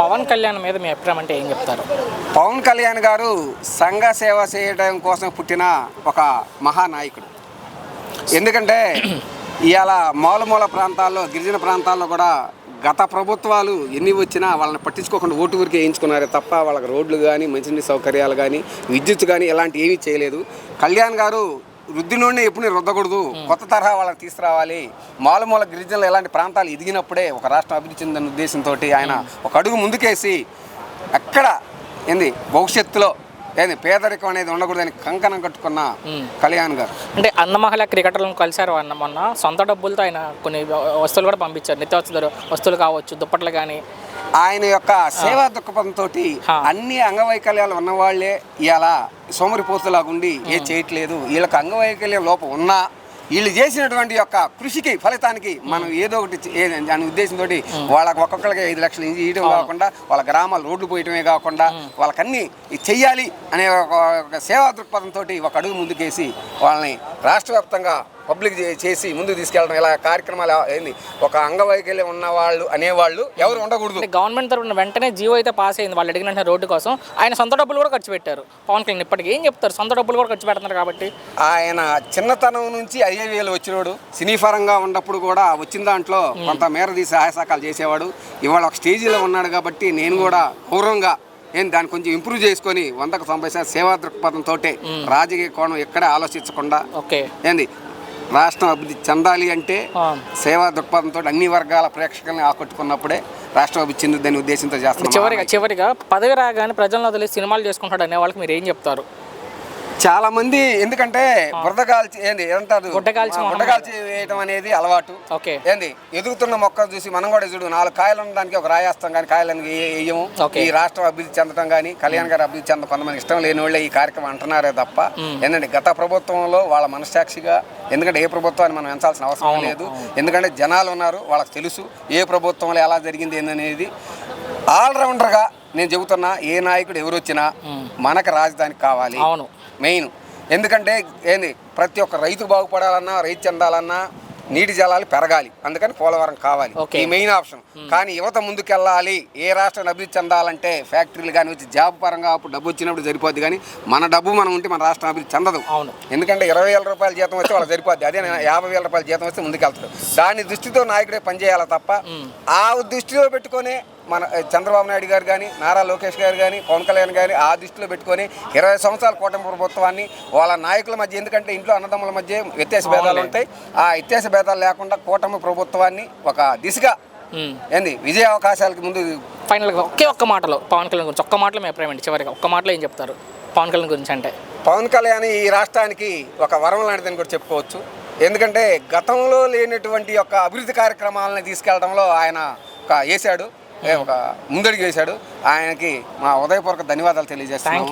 పవన్ కళ్యాణ్ మీద మీ అభిప్రాయం అంటే ఏం చెప్తారు? పవన్ కళ్యాణ్ గారు సంఘ సేవ చేయడం కోసం పుట్టిన ఒక మహానాయకుడు. ఎందుకంటే ఇవాళ మారుమూల ప్రాంతాల్లో, గిరిజన ప్రాంతాల్లో కూడా గత ప్రభుత్వాలు ఎన్ని వచ్చినా వాళ్ళని పట్టించుకోకుండా ఓటు ఊరికి వేయించుకున్నారే తప్ప వాళ్ళకి రోడ్లు కానీ, మంచినీటి సౌకర్యాలు కానీ, విద్యుత్ కానీ ఇలాంటి ఏమీ చేయలేదు. కళ్యాణ్ గారు వృద్ధిలోనే ఎప్పుడు రుద్దకూడదు, కొత్త తరహా వాళ్ళకి తీసుకురావాలి. మారుమూల గిరిజనులు ఇలాంటి ప్రాంతాలు ఎదిగినప్పుడే ఒక రాష్ట్రం అభివృద్ధి చెందిన ఉద్దేశంతో ఆయన ఒక అడుగు ముందుకేసి ఎక్కడ భవిష్యత్తులో పేదరికం అనేది ఉండకూడదని కంకణం కట్టుకున్న కళ్యాణ్ గారు. అంటే అన్నమహల క్రికెటర్లను కలిశారు మొన్న. సొంత డబ్బులతో ఆయన కొన్ని వస్తువులు కూడా పంపించారు, నిత్యావసర వస్తువులు కావచ్చు, దుప్పట్లు కానీ. ఆయన యొక్క సేవా దృక్పథంతో అన్ని అంగవైకల్యాలు ఉన్నవాళ్లే ఇలా సోమరిపోతులాగుండి ఏ చేయట్లేదు. వీళ్ళకి అంగవైకల్యం లోపం ఉన్నా వీళ్ళు చేసినటువంటి యొక్క కృషికి ఫలితానికి మనం ఏదో ఒకటి అనే ఉద్దేశంతో వాళ్ళకి ఒక్కొక్కరికి 5 లక్షలు ఇవ్వడం కాకుండా, వాళ్ళ గ్రామాలు రోడ్లు పోయటమే కాకుండా వాళ్ళకన్నీ చెయ్యాలి అనే ఒక సేవా దృక్పథంతో ఒక అడుగు ముందుకేసి వాళ్ళని రాష్ట్ర వ్యాప్తంగా పబ్లిక్ చేసి ముందుకు తీసుకెళ్ళడం. ఇలా కార్యక్రమాలు ఒక అంగవైకల్యం ఉన్న వాళ్ళు అనేవాళ్ళు ఎవరు ఉండకూడదు. గవర్నమెంట్ తరఫున వెంటనే జీవో అయితే పాస్ అయింది వాళ్ళు అడిగిన రోడ్డు కోసం. ఆయన సొంత డబ్బులు కూడా ఖర్చు పెట్టారు పవన్ కళ్యాణ్. ఇప్పటికి ఏం చెప్తారు? సొంత డబ్బులు కూడా ఖర్చు పెడుతున్నారు కాబట్టి. ఆయన చిన్నతనం నుంచి 5,000 వచ్చినోడు. సినీ పరంగా ఉన్నప్పుడు కూడా వచ్చిన దాంట్లో కొంత మేర తీసి సహాయసహకాలు చేసేవాడు. ఇవాళ ఒక స్టేజీలో ఉన్నాడు కాబట్టి నేను కూడా గౌరవంగా దాన్ని కొంచెం ఇంప్రూవ్ చేసుకొని 100కు 90% సేవా దృక్పథంతో రాజకీయ కోణం ఎక్కడే ఆలోచించకుండా రాష్ట్రం అభివృద్ధి చెందాలి అంటే సేవా దృక్పథంతో అన్ని వర్గాల ప్రేక్షకులను ఆకట్టుకున్నప్పుడే రాష్ట్రం అభివృద్ధి చెందుతుందనే ఉద్దేశంతో చేస్తాం. చివరిగా పదవి రాగానే ప్రజలను వదిలి సినిమాలు చేసుకుంటాడు అనే వాళ్ళకి మీరు ఏం చెప్తారు? చాలా మంది ఎందుకంటే గుడ్డగాల్చి వేయటం అనేది అలవాటు. ఎదుగుతున్న మొక్క చూసి మనం కూడా చూడు 4 కాయలు ఉండడానికి ఒక రాయేస్తాం కానీ కాయలను వేయము. ఈ రాష్ట్రం అభివృద్ధి చెందడం కానీ, కళ్యాణ్ గారు అభివృద్ధి చెందడం కొంతమంది ఇష్టం లేని వాళ్ళే ఈ కార్యక్రమం అంటున్నారే తప్ప ఏంటంటే గత ప్రభుత్వంలో వాళ్ళ మనస్సాక్షిగా, ఎందుకంటే ఏ ప్రభుత్వాన్ని మనం ఎంచాల్సిన అవసరం లేదు. ఎందుకంటే జనాలు ఉన్నారు, వాళ్ళకి తెలుసు ఏ ప్రభుత్వంలో ఎలా జరిగింది ఏందనేది. ఆల్రౌండర్గా నేను చెబుతున్నా, ఏ నాయకుడు ఎవరు వచ్చినా మనకు రాజధానికి కావాలి మెయిన్. ఎందుకంటే ప్రతి ఒక్క రైతు బాగుపడాలన్నా, రైతు చెందాలన్నా నీటి జలాలు పెరగాలి. అందుకని పోలవరం కావాలి, ఈ మెయిన్ ఆప్షన్. కానీ యువత ముందుకెళ్ళాలి. ఏ రాష్ట్రం అభివృద్ధి చెందాలంటే ఫ్యాక్టరీలు కానీ వచ్చి జాబ్ పరంగా అప్పుడు డబ్బు వచ్చినప్పుడు సరిపోద్ది, కానీ మన డబ్బు మనం ఉంటే మన రాష్ట్రం అభివృద్ధి చెందదు. ఎందుకంటే 20,000 రూపాయల జీతం వస్తే వాళ్ళకి సరిపోద్ది, అదే 50,000 రూపాయల జీతం వస్తే ముందుకెళ్తాడు. దాని దృష్టితో నాయకుడే పనిచేయాలి తప్ప ఆ దృష్టిలో పెట్టుకొని మన చంద్రబాబు నాయుడు గారు కానీ, నారా లోకేష్ గారు కానీ, పవన్ కళ్యాణ్ గారు ఆ దృష్టిలో పెట్టుకొని 20 సంవత్సరాల కూటమి ప్రభుత్వాన్ని వాళ్ళ నాయకుల మధ్య, ఎందుకంటే ఇంట్లో అన్నదమ్ముల మధ్య వ్యత్యాస భేదాలు ఉంటాయి, ఆ వ్యత్యాస భేదాలు లేకుండా కూటమి ప్రభుత్వాన్ని ఒక దిశగా విజయ అవకాశాలకి ముందు. ఫైనల్గా ఒక్క మాటలో పవన్ కళ్యాణ్ గురించి ఒక్క మాటలో మీ అభిప్రాయం చివరిగా ఒక్క మాటలో ఏం చెప్తారు పవన్ కళ్యాణ్ గురించి? అంటే పవన్ కళ్యాణ్ ఈ రాష్ట్రానికి ఒక వరం లాంటిదని కూడా చెప్పుకోవచ్చు. ఎందుకంటే గతంలో లేనటువంటి యొక్క అభివృద్ధి కార్యక్రమాలను తీసుకెళ్లడంలో ఆయన ఒక వేశాడు, ఒక ముందడుగు వేశాడు. ఆయనకి మా ఉదయపూర్వక ధన్యవాదాలు తెలియజేస్తాను.